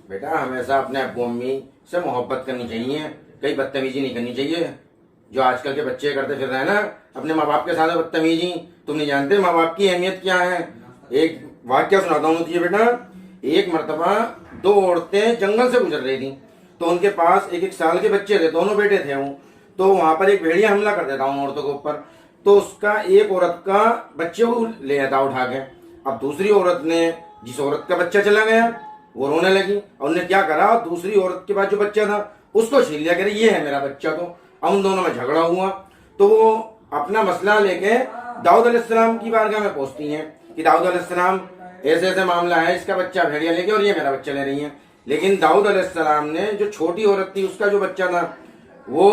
بیٹا ہمیشہ اپنے ابو امی سے محبت کرنی چاہیے، کئی بدتمیزی نہیں کرنی چاہیے جو آج کل کے بچے کرتے پھر رہے ہیں نا اپنے ماں باپ کے ساتھ بدتمیزی۔ تم نہیں جانتے ماں باپ کی اہمیت کیا ہے۔ ایک واقعہ سناتا ہوں تجھے بیٹا۔ ایک مرتبہ دو عورتیں جنگل سے گزر رہی تھیں، تو ان کے پاس ایک ایک سال کے بچے تھے، دونوں بیٹے تھے وہ۔ تو وہاں پر ایک بھیڑیا حملہ کر دیتا ان عورتوں کے اوپر، تو اس کا ایک عورت کا بچے کو لے جاتا اٹھا کے۔ اب دوسری عورت نے، جس عورت کا بچہ چلا گیا وہ رونے لگی، اور انہیں کیا کرا، دوسری عورت کے پاس جو بچہ تھا اس کو چھین لیا کہ یہ ہے میرا بچہ۔ تو اب ان دونوں میں جھگڑا ہوا، تو وہ اپنا مسئلہ لے کے داؤد علیہ السلام کی بارگاہ میں پہنچتی ہیں کہ داؤد علیہ السلام ایسے ایسے معاملہ ہے، اس کا بچہ بھیڑیا لے کے اور یہ میرا بچہ لے رہی ہیں۔ لیکن داؤد علیہ السلام نے جو چھوٹی عورت تھی اس کا جو بچہ تھا وہ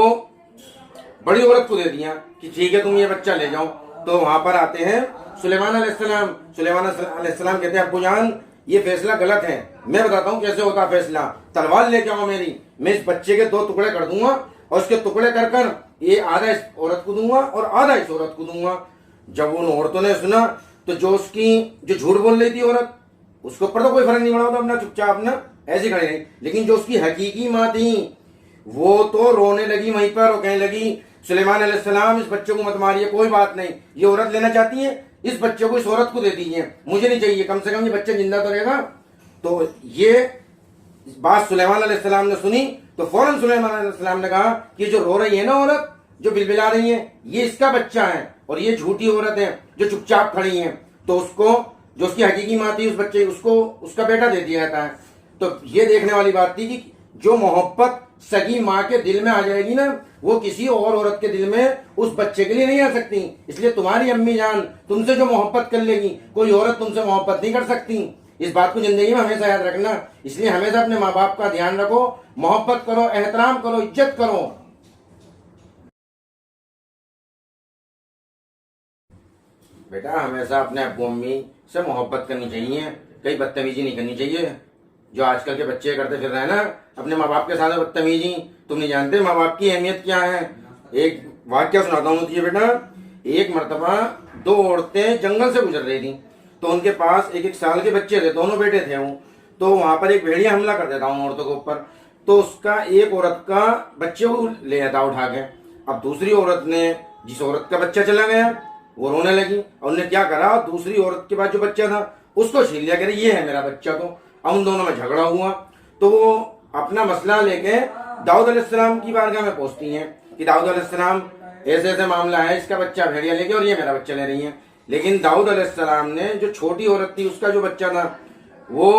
بڑی عورت کو دے دیا کہ ٹھیک ہے تم یہ بچہ لے جاؤ۔ تو وہاں پر آتے ہیں سلیمان علیہ السلام۔ سلیمان علیہ السلام کہتے ہیں ابو جان یہ فیصلہ غلط ہے، میں بتاتا ہوں کیسے ہوتا فیصلہ، تلوار لے کے آؤ میری، میں اس بچے کے دو ٹکڑے کر دوں گا، اور اس کے ٹکڑے کر کر یہ آدھا اس عورت کو دوں گا اور آدھا اس عورت کو دوں گا۔ جب ان عورتوں نے سنا تو جو جھوٹ بول رہی تھی عورت، اس کے اوپر تو کوئی فرق نہیں پڑا، اپنا چپ چاپ اپنا ایسی کھڑی رہی، لیکن جو اس کی حقیقی ماں تھی وہ تو رونے لگی وہیں پر، اور کہنے لگی سلیمان علیہ السلام اس بچے کو مت ماریے، کوئی بات نہیں، یہ عورت لینا چاہتی ہے اس بچے کو اس عورت کو دے دیجیے، مجھے نہیں چاہیے، کم سے کم یہ بچہ زندہ تو رہے گا۔ تو یہ بات سلیمان علیہ السلام نے سنی تو فوراً سلیمان علیہ السلام نے کہا کہ جو رو رہی ہے نا عورت، جو بلبلا رہی ہے، یہ اس کا بچہ ہے، اور یہ جھوٹی عورت ہے جو چپ چاپ کھڑی ہیں، تو اس کو جو اس کی حقیقی ماں تھی اس بچے اس کو اس کا بیٹا دے دیا جاتا ہے۔ تو یہ دیکھنے والی بات تھی کہ جو محبت سگی ماں کے دل میں آ جائے گی نا وہ کسی اور عورت کے دل میں اس بچے کے لیے نہیں آ سکتی۔ اس لیے تمہاری امی جان تم سے جو محبت کر لے گی کوئی عورت تم سے محبت نہیں کر سکتی۔ اس بات کو زندگی میں ہمیشہ یاد رکھنا، اس لیے ہمیشہ اپنے ماں باپ کا دھیان رکھو، محبت کرو، احترام کرو، عزت کرو۔ بیٹا ہمیشہ اپنے ابو امی سے محبت کرنی چاہیے، کئی بدتمیزی نہیں کرنی چاہیے جو آج کل کے بچے کرتے پھر رہے ہیں نا اپنے ماں باپ کے ساتھ بدتمیزی۔ تم نہیں جانتے ماں باپ کی اہمیت کیا ہے۔ ایک واقعہ سناتا ہوں تجھے بیٹا۔ ایک مرتبہ دو عورتیں جنگل سے گزر رہی تھیں، تو ان کے پاس ایک ایک سال کے بچے تھے، دونوں بیٹے تھے وہ۔ تو وہاں پر ایک بھیڑیا حملہ کر دیتا ان عورتوں کے اوپر، تو اس کا ایک عورت کا بچے کو لے جاتا اٹھا کے۔ اب دوسری عورت نے، جس عورت کا بچہ چلا گیا وہ رونے لگی، اور انہیں کیا کرا، دوسری عورت کے پاس جو بچہ تھا اس کو چھین لیا کہ یہ ہے میرا بچہ۔ تو اب ان دونوں میں جھگڑا ہوا، تو وہ اپنا مسئلہ لے کے داؤد علیہ السلام کی بارگاہ میں پہنچتی ہیں کہ داؤد علیہ السلام ایسے ایسے معاملہ ہے، اس کا بچہ بھیڑیا لے کے اور یہ میرا بچہ لے رہی ہیں۔ لیکن داؤد علیہ السلام نے جو چھوٹی عورت تھی اس کا جو بچہ تھا وہ